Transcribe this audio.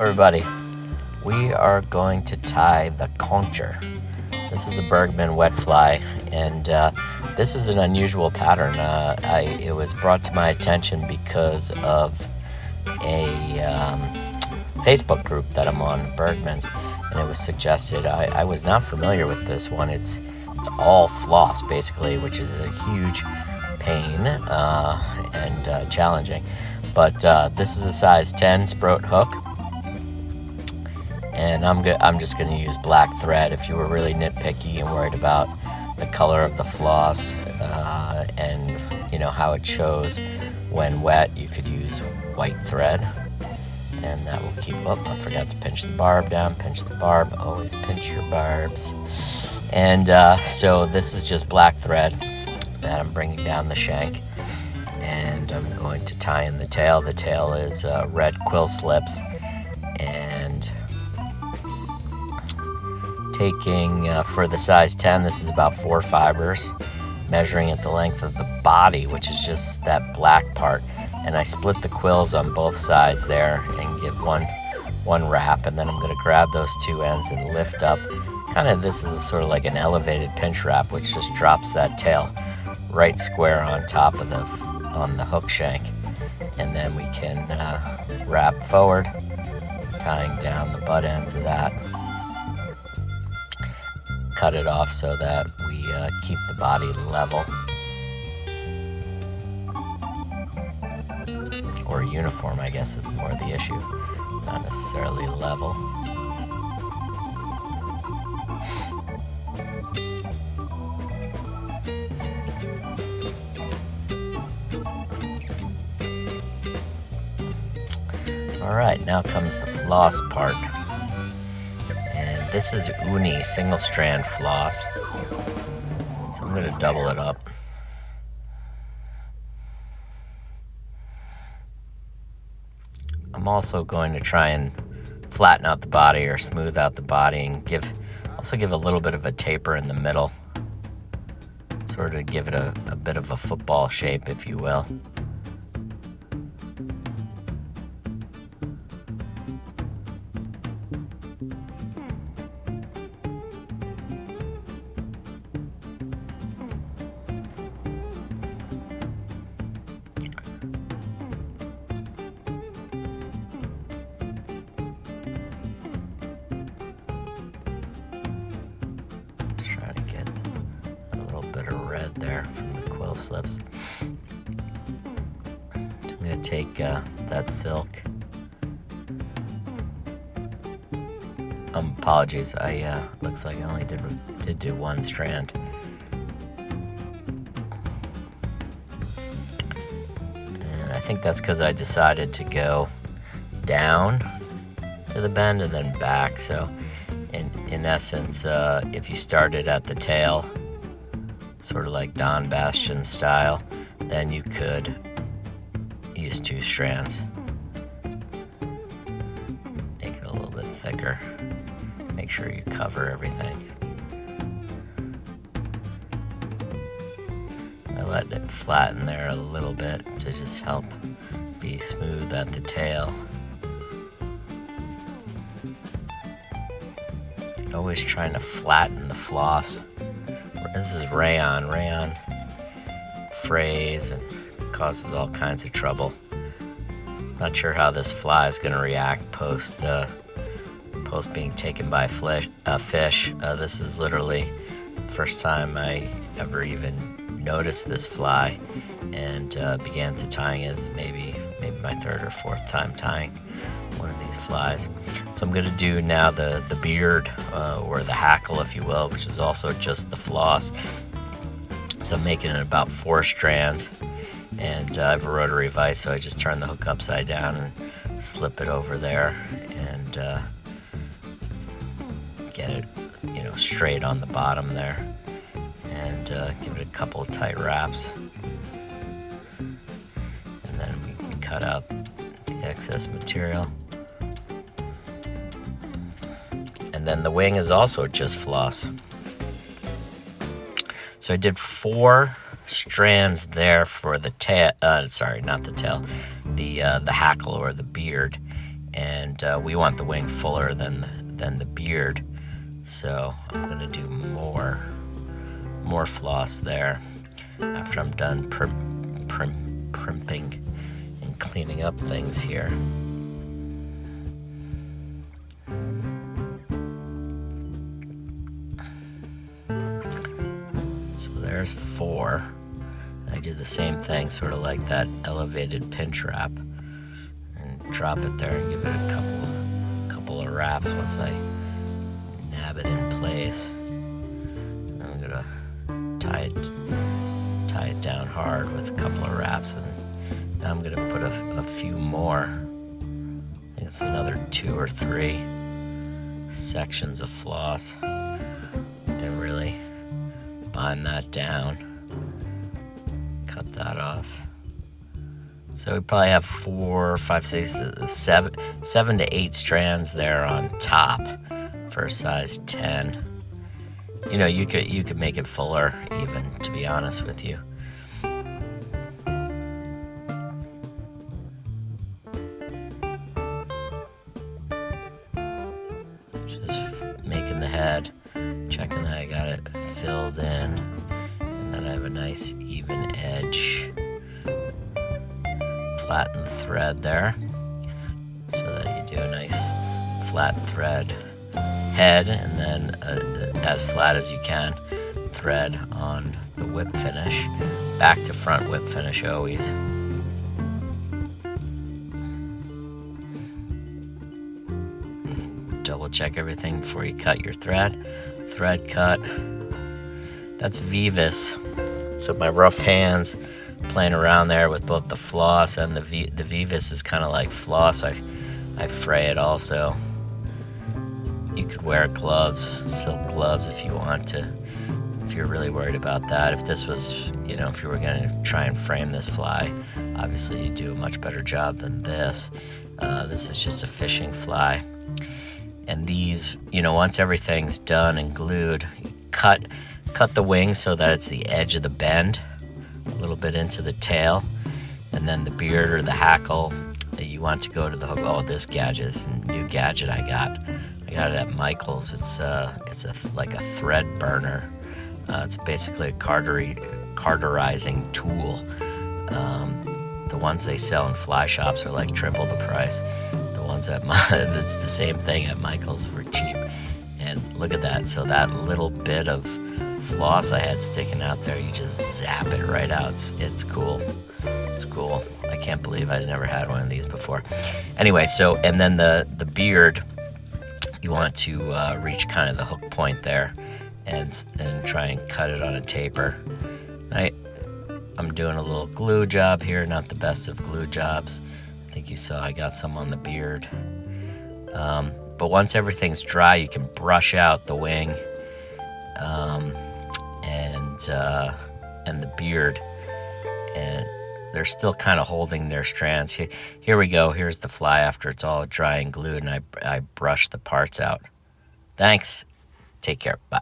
Everybody, we are going to tie the Concher. This is a Bergman Wet Fly, and this is an unusual pattern. It was brought to my attention because of a Facebook group that I'm on, Bergman's, and it was suggested. I was not familiar with this one. It's all floss, basically, which is a huge pain and challenging. But this is a size 10 sproat hook. And I'm just going to use black thread. If you were really nitpicky and worried about the color of the floss and how it shows when wet, you could use white thread, and that will keep up. I forgot to pinch the barb down. Pinch the barb. Always pinch your barbs. And so this is just black thread that I'm bringing down the shank, and I'm going to tie in the tail. The tail is red quill slips, and taking for the size 10, this is about 4 fibers, measuring at the length of the body, which is just that black part, and I split the quills on both sides there and give one wrap, and then I'm going to grab those two ends and lift up. This is sort of like an elevated pinch wrap, which just drops that tail right square on top of on the hook shank, and then we can wrap forward, tying down the butt ends of that. Cut it off so that we keep the body level, or uniform, I guess, is more the issue, not necessarily level. All right, now comes the floss part. This is Uni single strand floss, so I'm going to double it up. I'm also going to try and flatten out the body or smooth out the body, and also give a little bit of a taper in the middle, sort of give it a bit of a football shape, if you will. Red there from the quill slips. I'm going to take that silk. Apologies, looks like I only did do one strand. And I think that's because I decided to go down to the bend and then back. So in essence, if you started at the tail, sort of like Don Bastian style, then you could use 2 strands. Make it a little bit thicker. Make sure you cover everything. I let it flatten there a little bit to just help be smooth at the tail. Always trying to flatten the floss. This is Rayon. Rayon frays and causes all kinds of trouble. Not sure how this fly is going to react post being taken by a fish. This is literally the first time I ever even noticed this fly, and began to tying it. Maybe my 3rd or 4th time tying one of these flies. So I'm going to do now the beard, or the hackle, if you will, which is also just the floss. So I'm making it about 4 strands, and I have a rotary vise, so I just turn the hook upside down and slip it over there, and get it straight on the bottom there, and give it a couple of tight wraps, and then we can cut out the excess material. And then the wing is also just floss. So I did 4 strands there for the tail. Sorry, not the tail. The hackle or the beard, and we want the wing fuller than the beard. So I'm gonna do more floss there after I'm done primping and cleaning up things here. So there's 4. I do the same thing, sort of like that elevated pinch wrap, and drop it there and give it a couple of wraps once I nab it in place. I'm gonna tie it down hard with a couple of wraps, and now I'm gonna put a few more. I think it's another 2 or 3 sections of floss, and really bind that down. Cut that off. So we probably have 4, 5, 6, 7 to 8 strands there on top for a size 10. You know, you could make it fuller even, to be honest with you. Just making the head, checking that I got it filled in, and then I have a nice even edge. Flatten the thread there so that you do a nice flat thread head, and then as flat as you can thread on the whip finish, back to front whip finish always. Double check everything before you cut your thread cut. That's Vivis. So my rough hands playing around there with both the floss and the Vivis is kind of like floss. I fray it also. You could wear gloves, silk gloves if you want to, if you're really worried about that. If this was, you know, if you were going to try and frame this fly, obviously you'd do a much better job than this. This is just a fishing fly. And these, you know, once everything's done and glued, cut the wing so that it's the edge of the bend, a little bit into the tail, and then the beard or the hackle, you want to go to the hook. Oh, this gadget is a new gadget I got it at Michael's. It's like a thread burner. It's basically a carterizing tool. The ones they sell in fly shops are like triple the price. The ones at it's the same thing at Michael's were cheap. And look at that. So that little bit of floss I had sticking out there, you just zap it right out. It's cool. It's cool. I can't believe I never had one of these before. Anyway, so, and then the beard, you want to reach kind of the hook point there and try and cut it on a taper. I'm doing a little glue job here, not the best of glue jobs. I think you saw I got some on the beard. But once everything's dry, you can brush out the wing and the beard, and they're still kind of holding their strands. Here we go. Here's the fly after it's all dry and glued, and I brush the parts out. Thanks. Take care. Bye.